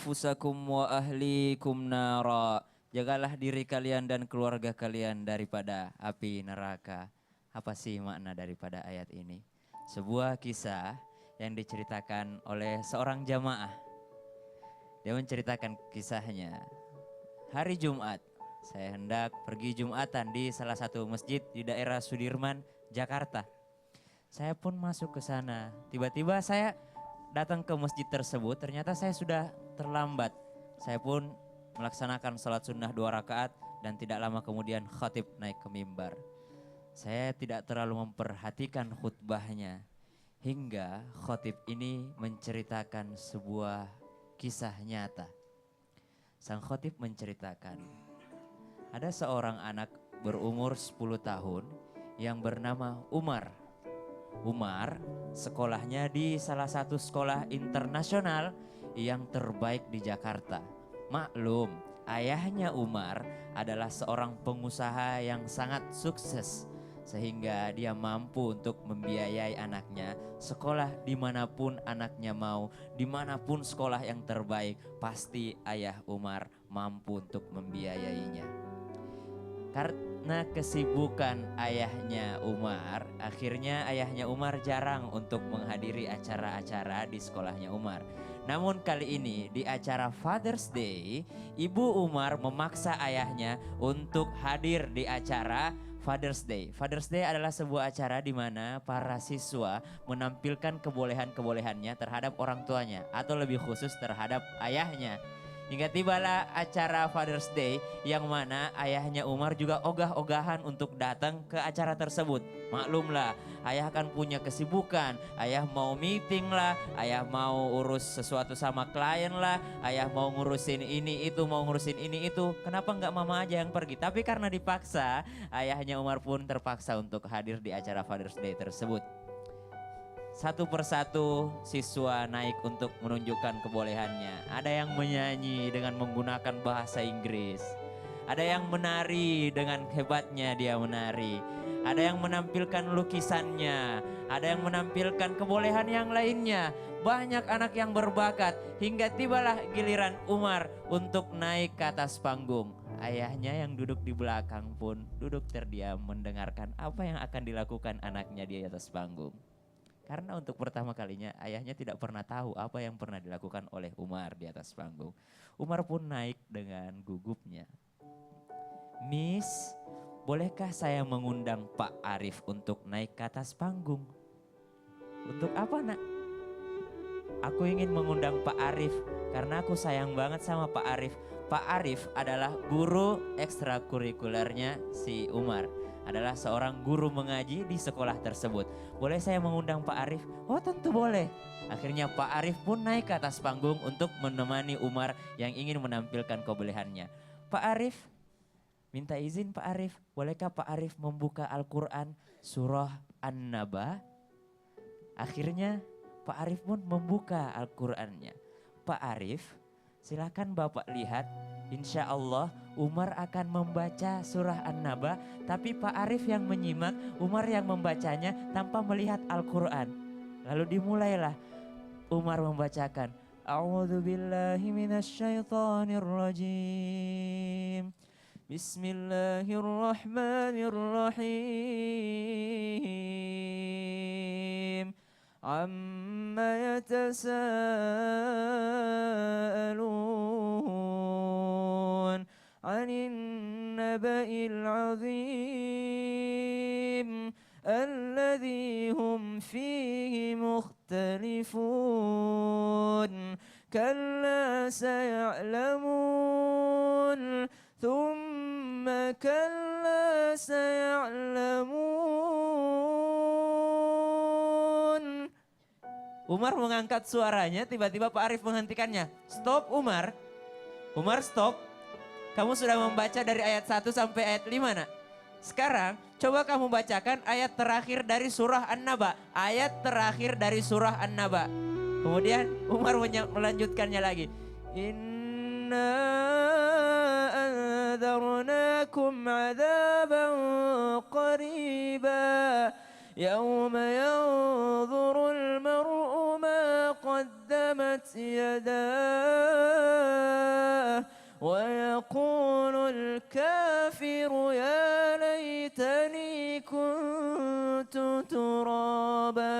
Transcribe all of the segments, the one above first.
anfusakum wa ahlikum nara. Jagalah diri kalian dan keluarga kalian daripada api neraka. Apa sih makna daripada ayat ini? Sebuah kisah yang diceritakan oleh seorang jamaah. Dia menceritakan kisahnya. Hari Jumat, saya hendak pergi Jumatan di salah satu masjid di daerah Sudirman, Jakarta. Saya pun masuk ke sana. Tiba-tiba saya datang ke masjid tersebut, ternyata saya sudah terlambat. Saya pun melaksanakan sholat sunnah 2 rakaat dan tidak lama kemudian khatib naik ke mimbar. Saya tidak terlalu memperhatikan khutbahnya hingga khatib ini menceritakan sebuah kisah nyata. Sang khatib menceritakan, ada seorang anak berumur 10 tahun yang bernama Umar. Umar sekolahnya di salah satu sekolah internasional yang terbaik di Jakarta. Maklum, ayahnya Umar adalah seorang pengusaha yang sangat sukses, sehingga dia mampu untuk membiayai anaknya sekolah dimanapun anaknya mau, dimanapun sekolah yang terbaik, pasti ayah Umar mampu untuk membiayainya. Karena kesibukan ayahnya Umar, akhirnya ayahnya Umar jarang untuk menghadiri acara-acara di sekolahnya Umar. Namun kali ini di acara Father's Day, Ibu Umar memaksa ayahnya untuk hadir di acara Father's Day. Father's Day adalah sebuah acara di mana para siswa menampilkan kebolehan-kebolehannya terhadap orang tuanya atau lebih khusus terhadap ayahnya. Hingga tibalah acara Father's Day yang mana ayahnya Umar juga ogah-ogahan untuk datang ke acara tersebut. Maklumlah, ayah kan punya kesibukan, ayah mau meeting lah, ayah mau urus sesuatu sama klien lah, ayah mau ngurusin ini itu, mau ngurusin ini itu. Kenapa nggak mama aja yang pergi? Tapi karena dipaksa, ayahnya Umar pun terpaksa untuk hadir di acara Father's Day tersebut. Satu persatu siswa naik untuk menunjukkan kebolehannya. Ada yang menyanyi dengan menggunakan bahasa Inggris. Ada yang menari dengan hebatnya dia menari. Ada yang menampilkan lukisannya. Ada yang menampilkan kebolehan yang lainnya. Banyak anak yang berbakat hingga tibalah giliran Umar untuk naik ke atas panggung. Ayahnya yang duduk di belakang pun duduk terdiam mendengarkan apa yang akan dilakukan anaknya di atas panggung. Karena untuk pertama kalinya ayahnya tidak pernah tahu apa yang pernah dilakukan oleh Umar di atas panggung. Umar pun naik dengan gugupnya. Miss, bolehkah saya mengundang Pak Arif untuk naik ke atas panggung? Untuk apa nak? Aku ingin mengundang Pak Arif karena aku sayang banget sama Pak Arif. Pak Arif adalah guru ekstrakurikulernya si Umar. Adalah seorang guru mengaji di sekolah tersebut. Boleh saya mengundang Pak Arif? Oh tentu boleh. Akhirnya Pak Arif pun naik ke atas panggung untuk menemani Umar yang ingin menampilkan kebolehannya. Pak Arif, minta izin Pak Arif, bolehkah Pak Arif membuka Al-Quran surah An-Naba? Akhirnya Pak Arif pun membuka Al-Qurannya. Pak Arif, silakan Bapak lihat. Insya Allah Umar akan membaca surah An-Naba, tapi Pak Arif yang menyimak, Umar yang membacanya tanpa melihat Al-Quran. Lalu dimulailah Umar membacakan, A'udzu billahi minasyaitonir rajim. Bismillahirrahmanirrahim. Amma yatasaalun 'anil naba'il 'azim alladzi hum fihi mukhtalifun kalla saya'lamun thumma kalla saya'lamun. Umar mengangkat suaranya, tiba-tiba Pak Arif menghentikannya. Stop Umar. Umar stop. Kamu sudah membaca dari ayat 1 sampai ayat 5 nak. Sekarang coba kamu bacakan ayat terakhir dari surah An-Naba. Ayat terakhir dari surah An-Naba. Kemudian Umar melanjutkannya lagi. Inna anzarnakum adzaban qariba. يوم ينظر المرء ما قدمت يداه ويقول الكافر يا ليتني كنت ترابا.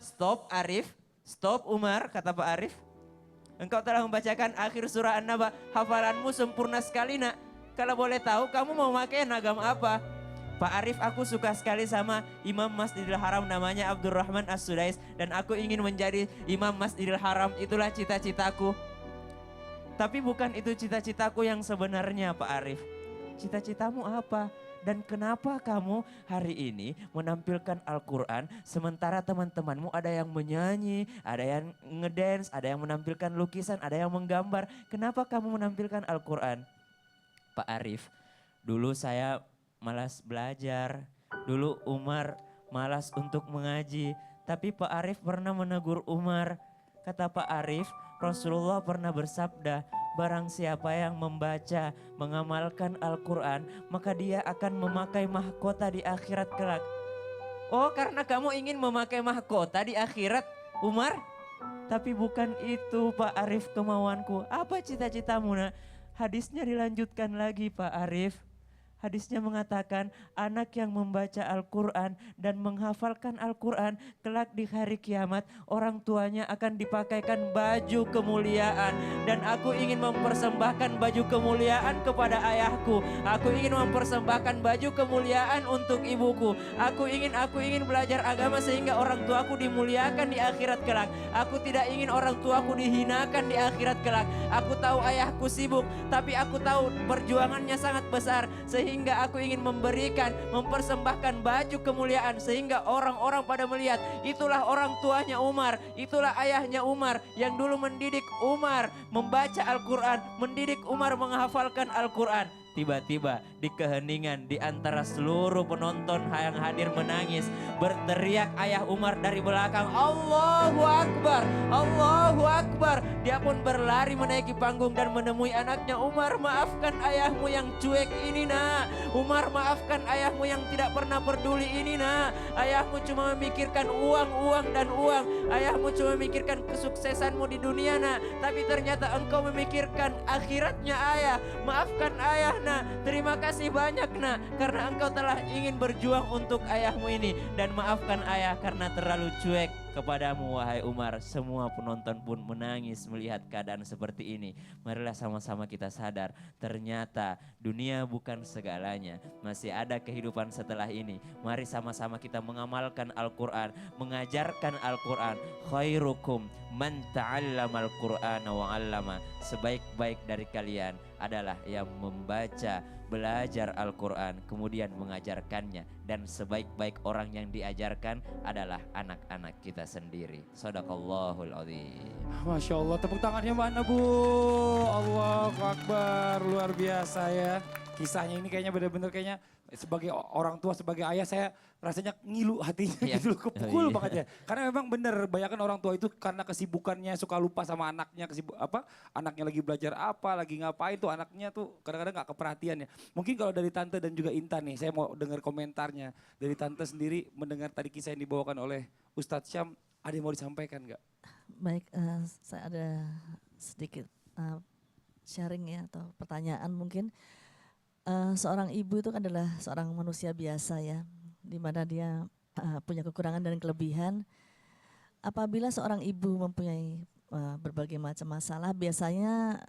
Stop Arif, stop Umar, kata Pak Arif. Engkau telah membacakan akhir surah An-Naba, hafalanmu sempurna sekali nak. Kalau boleh tahu kamu mau pakai agama apa? Pak Arif, aku suka sekali sama Imam Masjidil Haram, namanya Abdurrahman As-Sudais. Dan aku ingin menjadi Imam Masjidil Haram, itulah cita-citaku. Tapi bukan itu cita-citaku yang sebenarnya Pak Arif. Cita-citamu apa? Dan kenapa kamu hari ini menampilkan Al-Quran sementara teman-temanmu ada yang menyanyi, ada yang ngedance, ada yang menampilkan lukisan, ada yang menggambar. Kenapa kamu menampilkan Al-Quran? Pak Arif, dulu saya malas belajar, dulu Umar malas untuk mengaji. Tapi Pak Arif pernah menegur Umar. Kata Pak Arif, Rasulullah pernah bersabda, barang siapa yang membaca, mengamalkan Al-Quran, maka dia akan memakai mahkota di akhirat kelak. Oh, karena kamu ingin memakai mahkota di akhirat, Umar? Tapi bukan itu Pak Arif kemauanku. Apa cita-citamu nak? Hadisnya dilanjutkan lagi Pak Arif. Hadisnya mengatakan anak yang membaca Al-Quran dan menghafalkan Al-Quran kelak di hari kiamat orang tuanya akan dipakaikan baju kemuliaan. Dan aku ingin mempersembahkan baju kemuliaan kepada ayahku. Aku ingin mempersembahkan baju kemuliaan untuk ibuku. Aku ingin belajar agama sehingga orang tuaku dimuliakan di akhirat kelak. Aku tidak ingin orang tuaku dihinakan di akhirat kelak. Aku tahu ayahku sibuk, tapi aku tahu perjuangannya sangat besar. Sehingga aku ingin memberikan, mempersembahkan baju kemuliaan. Sehingga orang-orang pada melihat, itulah orang tuanya Umar, itulah ayahnya Umar yang dulu mendidik Umar membaca Al-Quran, mendidik Umar menghafalkan Al-Quran. Tiba-tiba di keheningan di antara seluruh penonton yang hadir menangis, berteriak ayah Umar dari belakang, Allahu Akbar, Allahu Akbar. Dia pun berlari menaiki panggung dan menemui anaknya, Umar maafkan ayahmu yang cuek ini nak. Umar maafkan ayahmu yang tidak pernah peduli ini nak. Ayahmu cuma memikirkan uang, uang dan uang. Ayahmu cuma memikirkan kesuksesanmu di dunia nak. Tapi ternyata engkau memikirkan akhiratnya ayah. Maafkan ayah nak, terima kasih banyak nak, karena engkau telah ingin berjuang untuk ayahmu ini. Dan maafkan ayah karena terlalu cuek kepadamu wahai Umar. Semua penonton pun menangis melihat keadaan seperti ini. Marilah sama-sama kita sadar, ternyata dunia bukan segalanya. Masih ada kehidupan setelah ini. Mari sama-sama kita mengamalkan Al-Quran, mengajarkan Al-Quran. Khairukum man ta'allama Al-Qur'ana wa 'allama. Sebaik-baik dari kalian adalah yang membaca, belajar Al-Quran, kemudian mengajarkannya. Dan sebaik-baik orang yang diajarkan adalah anak-anak kita sendiri. Shadaqallahul adzim. Masya Allah, tepuk tangannya mana Bu? Allahu Akbar, luar biasa ya. Kisahnya ini kayaknya benar-benar kayaknya sebagai orang tua, sebagai ayah saya rasanya ngilu hatinya gitu loh, kepukul banget ya. Karena memang benar, banyak orang tua itu karena kesibukannya suka lupa sama anaknya, anaknya lagi belajar apa, lagi ngapain tuh anaknya tuh kadang-kadang gak keperhatian ya. Mungkin kalau dari Tante dan juga Intan nih, saya mau dengar komentarnya. Dari Tante sendiri mendengar tadi kisah yang dibawakan oleh Ustadz Syam, ada yang mau disampaikan gak? Baik, saya ada sedikit sharing ya atau pertanyaan mungkin. Seorang ibu itu kan adalah seorang manusia biasa ya, di mana dia punya kekurangan dan kelebihan. Apabila seorang ibu mempunyai berbagai macam masalah, biasanya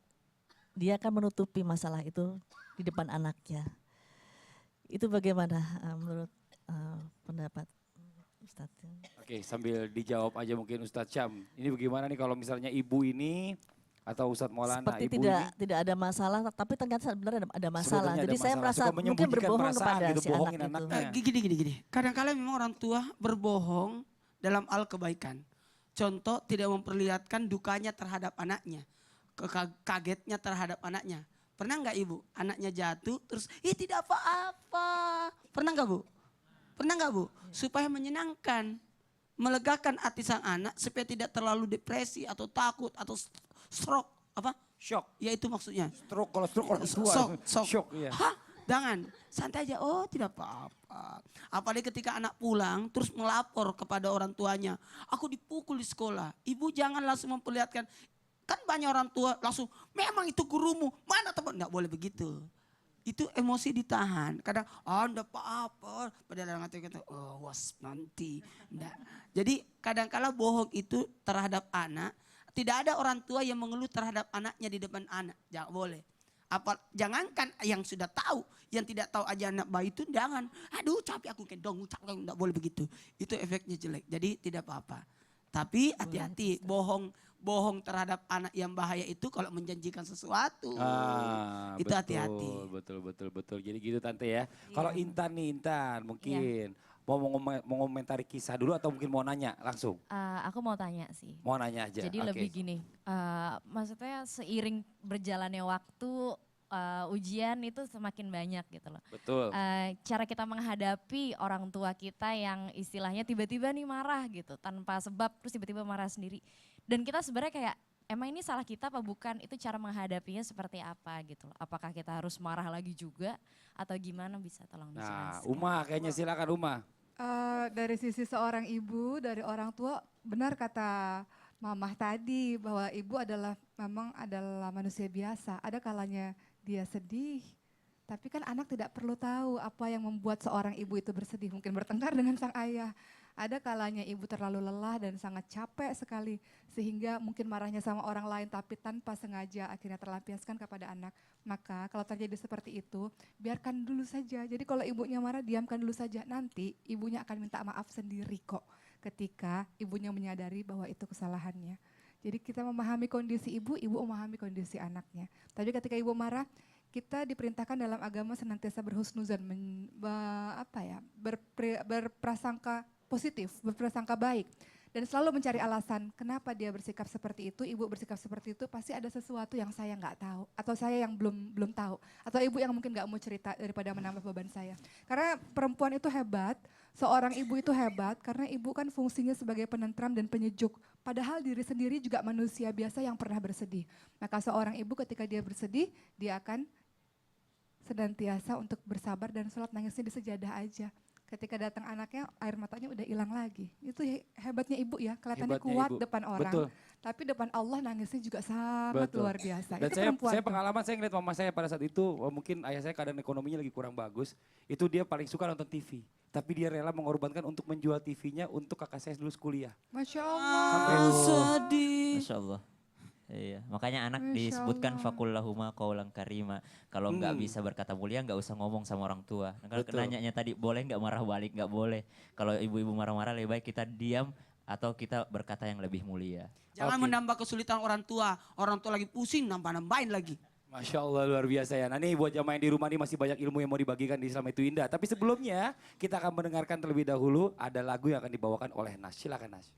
dia akan menutupi masalah itu di depan anaknya. Itu bagaimana menurut pendapat Ustadz? Oke, sambil dijawab aja mungkin Ustadz Syam. Ini bagaimana nih kalau misalnya ibu ini atau Ustadz Maulana, seperti ibu tidak ada masalah, tapi ternyata sebenarnya ada masalah. Sebenarnya Jadi ada saya masalah. merasa Suka mungkin menyembunyikan berbohong perasaan kepada gitu, si bohongin anak itu. anaknya. Gini. Kadang-kala memang orang tua berbohong dalam hal kebaikan. Contoh, tidak memperlihatkan dukanya terhadap anaknya, kagetnya terhadap anaknya. Pernah nggak ibu, anaknya jatuh terus, tidak apa-apa. Pernah nggak bu? Pernah nggak bu? Supaya menyenangkan, melegakan hati sang anak supaya tidak terlalu depresi atau takut atau stroke. Apa? Shock. Ya itu maksudnya. Stroke, kalau stroke orang tua. Shock. Shock, iya. Hah? Jangan, santai aja, oh tidak apa-apa. Apalagi ketika anak pulang terus melapor kepada orang tuanya. Aku dipukul di sekolah. Ibu jangan langsung memperlihatkan. Kan banyak orang tua langsung, memang itu gurumu, mana teman. Nggak boleh begitu. Itu emosi ditahan. Kadang, enggak apa-apa. Padahal dalam hati kita, oh was nanti. Enggak. Jadi kadang-kala bohong itu terhadap anak. Tidak ada orang tua yang mengeluh terhadap anaknya di depan anak. Jangan boleh. Jangankan yang sudah tahu, yang tidak tahu aja anak bayi itu jangan. Aduh capek aku gendong, enggak boleh begitu. Itu efeknya jelek. Jadi tidak apa-apa. Tapi hati-hati, bohong terhadap anak yang bahaya itu kalau menjanjikan sesuatu. Itu hati-hati. Betul. Jadi gitu Tante ya. Kalau Intan nih, Intan mungkin mau mengomentari kisah dulu atau mungkin mau nanya langsung? Aku mau tanya sih. Mau nanya aja. Jadi lebih gini, maksudnya seiring berjalannya waktu, ujian itu semakin banyak gitu loh. Betul. Cara kita menghadapi orang tua kita yang istilahnya tiba-tiba nih marah gitu, tanpa sebab terus tiba-tiba marah sendiri. Dan kita sebenarnya kayak, emang ini salah kita apa bukan? Itu cara menghadapinya seperti apa gitu loh. Apakah kita harus marah lagi juga atau gimana, bisa tolong dijelaskan? Uma kayaknya silakan Uma. Dari sisi seorang ibu, dari orang tua, benar kata Mamah tadi bahwa ibu memang adalah manusia biasa. Ada kalanya dia sedih, tapi kan anak tidak perlu tahu apa yang membuat seorang ibu itu bersedih. Mungkin bertengkar dengan sang ayah. Ada kalanya ibu terlalu lelah dan sangat capek sekali sehingga mungkin marahnya sama orang lain tapi tanpa sengaja akhirnya terlampiaskan kepada anak. Maka kalau terjadi seperti itu, biarkan dulu saja. Jadi kalau ibunya marah, diamkan dulu saja. Nanti ibunya akan minta maaf sendiri kok ketika ibunya menyadari bahwa itu kesalahannya. Jadi kita memahami kondisi ibu memahami kondisi anaknya. Tapi ketika ibu marah, kita diperintahkan dalam agama senantiasa berhusnuzan, berprasangka positif, berprasangka baik. Dan selalu mencari alasan kenapa dia bersikap seperti itu, ibu bersikap seperti itu, pasti ada sesuatu yang saya nggak tahu. Atau saya yang belum tahu. Atau ibu yang mungkin nggak mau cerita daripada menambah beban saya. Karena perempuan itu hebat, seorang ibu itu hebat, karena ibu kan fungsinya sebagai penentram dan penyejuk. Padahal diri sendiri juga manusia biasa yang pernah bersedih. Maka seorang ibu ketika dia bersedih, dia akan senantiasa untuk bersabar dan sholat nangisnya di sejadah aja. Ketika datang anaknya, air matanya udah hilang lagi. Itu hebatnya ibu ya, kelihatannya kuat ibu depan orang. Betul. Tapi depan Allah nangisnya juga sangat luar biasa. Dan itu saya pengalaman, saya ngeliat mama saya pada saat itu, mungkin ayah saya keadaan ekonominya lagi kurang bagus. Itu dia paling suka nonton TV. Tapi dia rela mengorbankan untuk menjual TV-nya untuk kakak saya lulus kuliah. Masya Allah. Sampai Sedih. Masya Allah. Iya, makanya anak Masya disebutkan Allah. fakullahuma qaulan karima. Kalau nggak bisa berkata mulia, nggak usah ngomong sama orang tua. Nah, kalau nanyanya tadi boleh nggak marah balik, nggak boleh. Kalau ibu-ibu marah-marah lebih baik kita diam atau kita berkata yang lebih mulia. Jangan menambah kesulitan orang tua. Orang tua lagi pusing, nambah-nambahin lagi. Masya Allah luar biasa ya. Nah ini buat jamaah yang di rumah ini masih banyak ilmu yang mau dibagikan di Islam itu indah. Tapi sebelumnya kita akan mendengarkan terlebih dahulu ada lagu yang akan dibawakan oleh Nas. Silakan Nas.